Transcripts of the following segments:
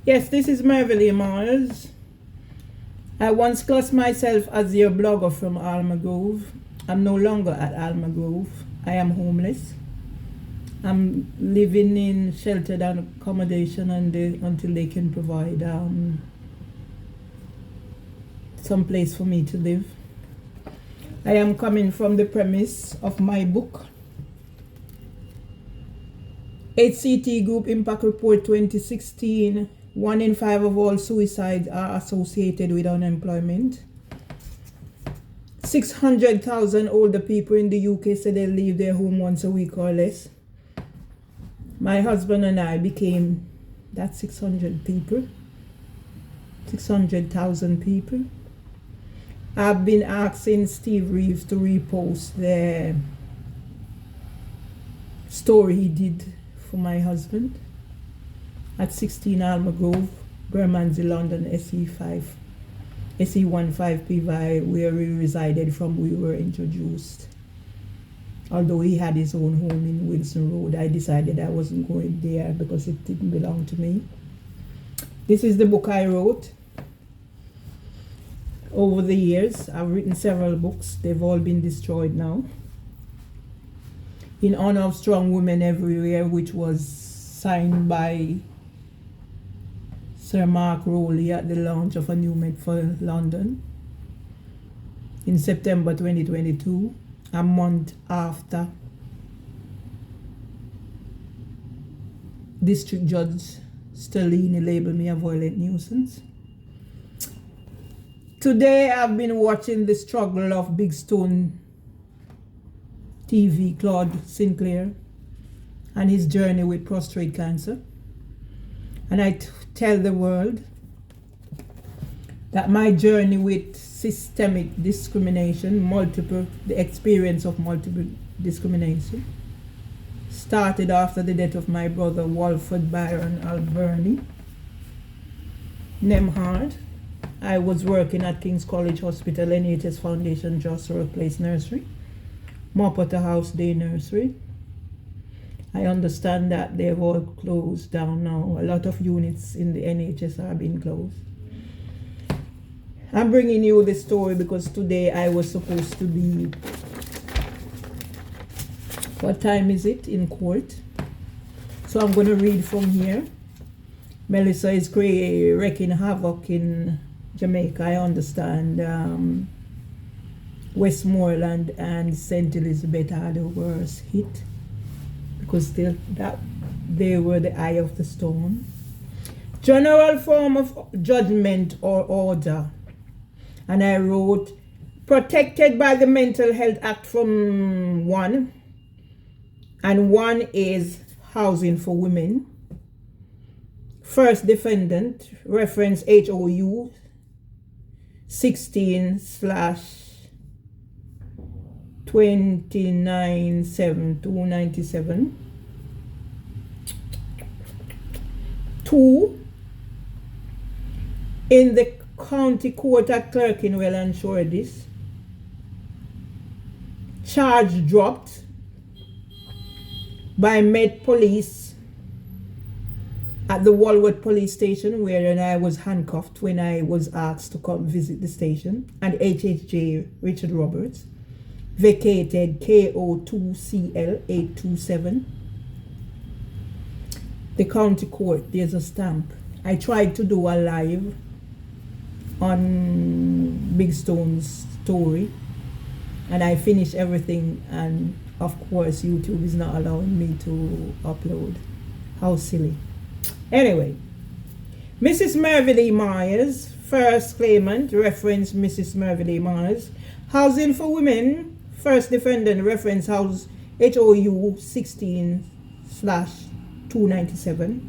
Yes, this is Merville Mars. I once classed myself as your blogger from Alma Grove. I'm no longer at Alma Grove. I am homeless. I'm living in sheltered accommodation until they can provide some place for me to live. I am coming from the premise of my book, HCT Group Impact Report 2016. 1 in 5 of all suicides are associated with unemployment. 600,000 older people in the UK say they leave their home once a week or less. My husband and I became that 600 people, 600,000 people. I've been asking Steve Reeves to repost the story he did for my husband at 16 Alma Grove, Bermondsey, London, SE1 5PY, where we resided from we were introduced. Although he had his own home in Wilson Road, I decided I wasn't going there because it didn't belong to me. This is the book I wrote. Over the years, I've written several books. They've all been destroyed now. In Honor of Strong Women Everywhere, which was signed by Sir Mark Rowley at the launch of a new Met for London in September 2022, a month after District Judge Stellini labeled me a violent nuisance. Today I've been watching the struggle of Big Stone TV, Claude Sinclair, and his journey with prostate cancer. And I tell the world that my journey with systemic discrimination, the experience of multiple discrimination, started after the death of my brother Walford Byron Alberni Nemhard. I was working at King's College Hospital, NHS Foundation, Just Workplace Nursery, Mopota House Day Nursery. I understand that they've all closed down now. A lot of units in the NHS are being closed. I'm bringing you the story because today I was supposed to be, what time is it, in court? So I'm going to read from here. Melissa is wreaking havoc in Jamaica. I understand Westmoreland and St. Elizabeth are the worst hit because they were the eye of the storm. General form of judgment or order. And I wrote, protected by the Mental Health Act from 1, and 1 is housing for women. First defendant, reference HOU 16/29/7297. 2, in the County Court at Clerkenwell and Shoreditch, charge dropped by Met Police at the Walworth Police Station, wherein I was handcuffed when I was asked to come visit the station, and HHJ Richard Roberts, vacated KO2CL 827. The County Court, there's a stamp. I tried to do a live on Big Stone's story, and I finished everything, and of course YouTube is not allowing me to upload. How silly. Anyway, Mrs. Merville Myers, first claimant, reference Mrs. Merville Myers. Housing for women, first defendant, reference house HOU 16/297.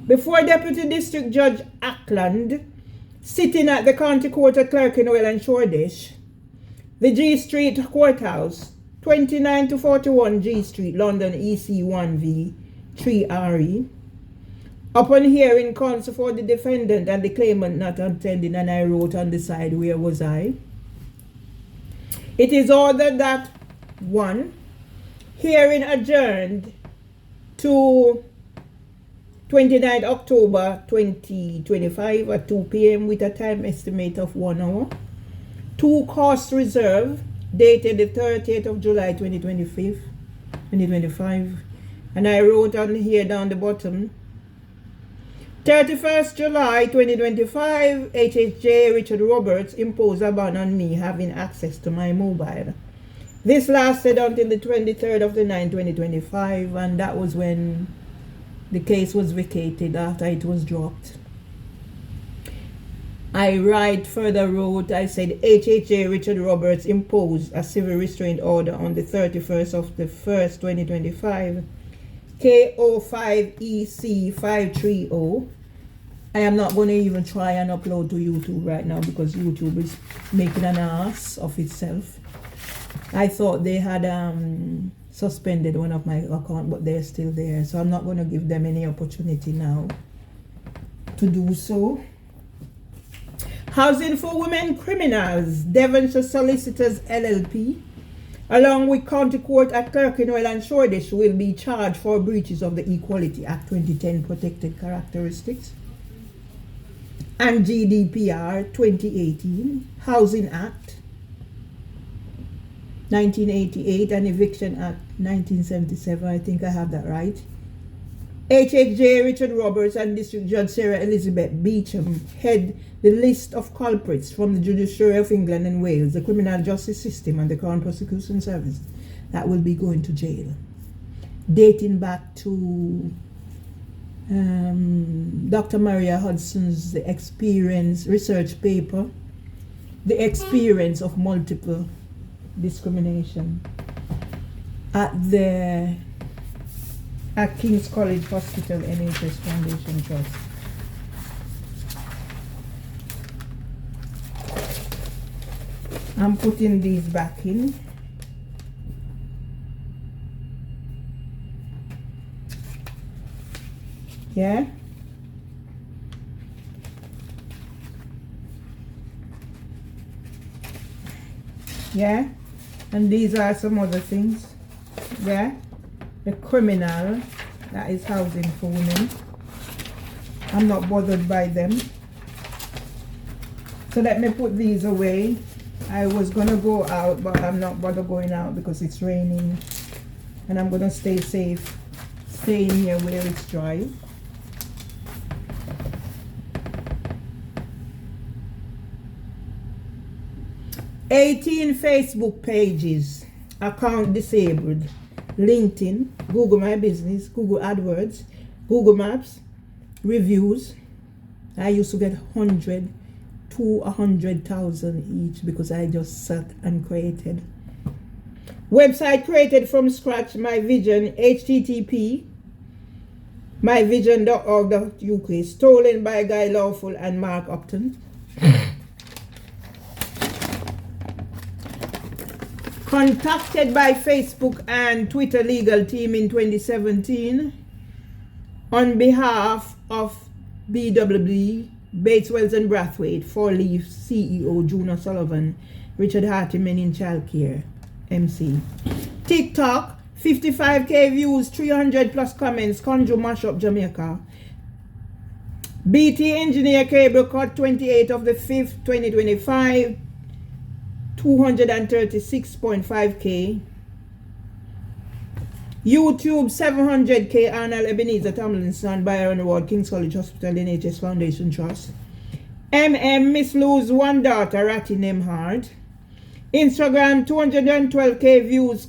Before Deputy District Judge Ackland, sitting at the County Court at Clerkenwell and Shoreditch, the G Street Courthouse, 29 to 41 G Street, London, EC1V 3RE. Upon hearing counsel for the defendant and the claimant not attending, and I wrote on the side, where was I? It is ordered that 1, hearing adjourned to 29th October 2025 at 2 p.m. with a time estimate of 1 hour. 2 cost reserve dated the 30th of July 2025. And I wrote on here down the bottom, 31st July 2025, HHJ Richard Roberts imposed a ban on me having access to my mobile. This lasted until the 23rd of the 9th, 2025, and that was when the case was vacated after it was dropped. I wrote, I said, HHJ Richard Roberts imposed a civil restraint order on the 31st of the 1st, 2025, KO5EC530. I am not going to even try and upload to YouTube right now because YouTube is making an ass of itself. I thought they had suspended one of my accounts, but they're still there. So I'm not going to give them any opportunity now to do so. Housing for Women Criminals, Devonshire Solicitors LLP, along with County Court at Clerkenwell and Shoreditch, will be charged for breaches of the Equality Act 2010 protected characteristics and GDPR 2018, Housing Act 1988 and Eviction Act 1977. I think I have that right. HHJ Richard Roberts and District Judge Sarah Elizabeth Beecham head the list of culprits from the Judiciary of England and Wales, the criminal justice system and the Crown Prosecution Service that will be going to jail, dating back to Dr. Maria Hudson's The Experience research paper, The Experience of Multiple Discrimination at King's College Hospital NHS Foundation Trust. I'm putting these back in. Yeah. Yeah. And these are some other things. Yeah. The criminal, that is housing for women. I'm not bothered by them. So let me put these away. I was gonna go out, but I'm not bothered going out because it's raining. And I'm gonna stay safe, staying here where it's dry. "18 Facebook pages, account disabled. LinkedIn, Google My Business, Google AdWords, Google Maps, reviews." I used to get 100 to 100,000 each because I just sat and created. Website created from scratch, My Vision, http myvision.org.uk, stolen by Guy Lawful and Mark Upton. Contacted by Facebook and Twitter legal team in 2017 on behalf of BWB, Bates, Wells and Brathwaite, 4Leaf CEO June O'Sullivan, Richard Hartiman in Childcare, MC. TikTok, 55k views, 300 plus comments, Conjo Mashup Jamaica. BT Engineer Cable Cut, 28th of the 5th, 2025. 236.5k. YouTube 700k. Arnold Ebenezer Tomlinson, Byron Ward, King's College Hospital, NHS Foundation Trust. Miss Lou's one daughter, Ratty Nemhard. Instagram 212k views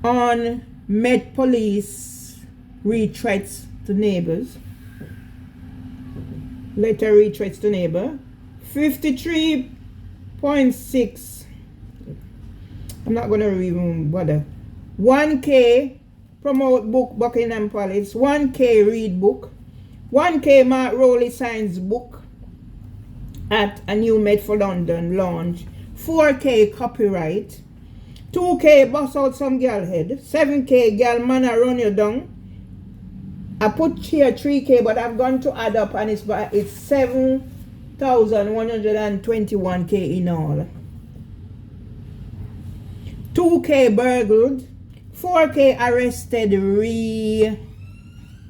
on Met Police retreats to neighbors. Letter retreats to neighbor. 53.6. I'm not gonna even bother. 1k promote book Buckingham Palace. 1k read book. 1k Mark Rowley signs book at a new Made for London launch. 4k copyright. 2k bust out some girl head. 7k girl man a run you down. I put here 3k, but I've gone to add up and it's 7,121k in all. 2k burgled. 4K arrested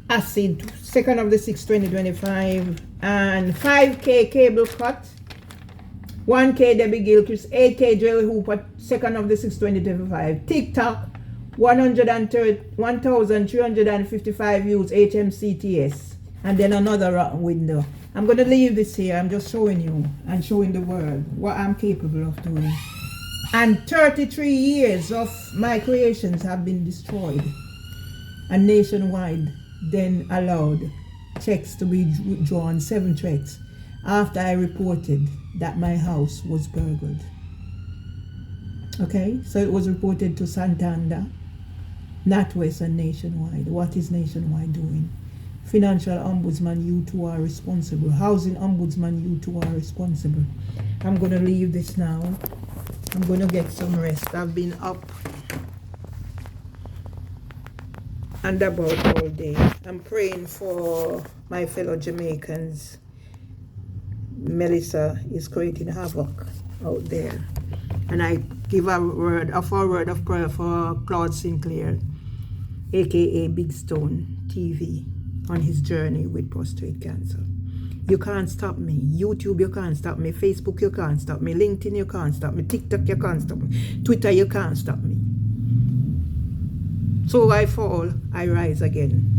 acid 2nd of the 6th 2025, and 5K cable cut, 1K Debbie Gilchrist, 8K Joel Hooper 2nd of the 6th 2025, TikTok 1,355 views HMCTS, and then another rotten window. I'm going to leave this here. I'm just showing you and showing the world what I'm capable of doing. And 33 years of my creations have been destroyed, and nationwide then allowed checks to be drawn, 7 checks, after I reported that my house was burgled. Okay, so it was reported to Santander, NatWest, and Nationwide. What is Nationwide doing? Financial Ombudsman, you two are responsible. Housing Ombudsman, you two are responsible. I'm going to leave this now. I'm going to get some rest. I've been up and about all day. I'm praying for my fellow Jamaicans. Melissa is creating havoc out there. And I give a word of prayer for Claude Sinclair, aka Big Stone TV, on his journey with prostate cancer. You can't stop me. YouTube, you can't stop me. Facebook, you can't stop me. LinkedIn, you can't stop me. TikTok, you can't stop me. Twitter, you can't stop me. So I fall, I rise again.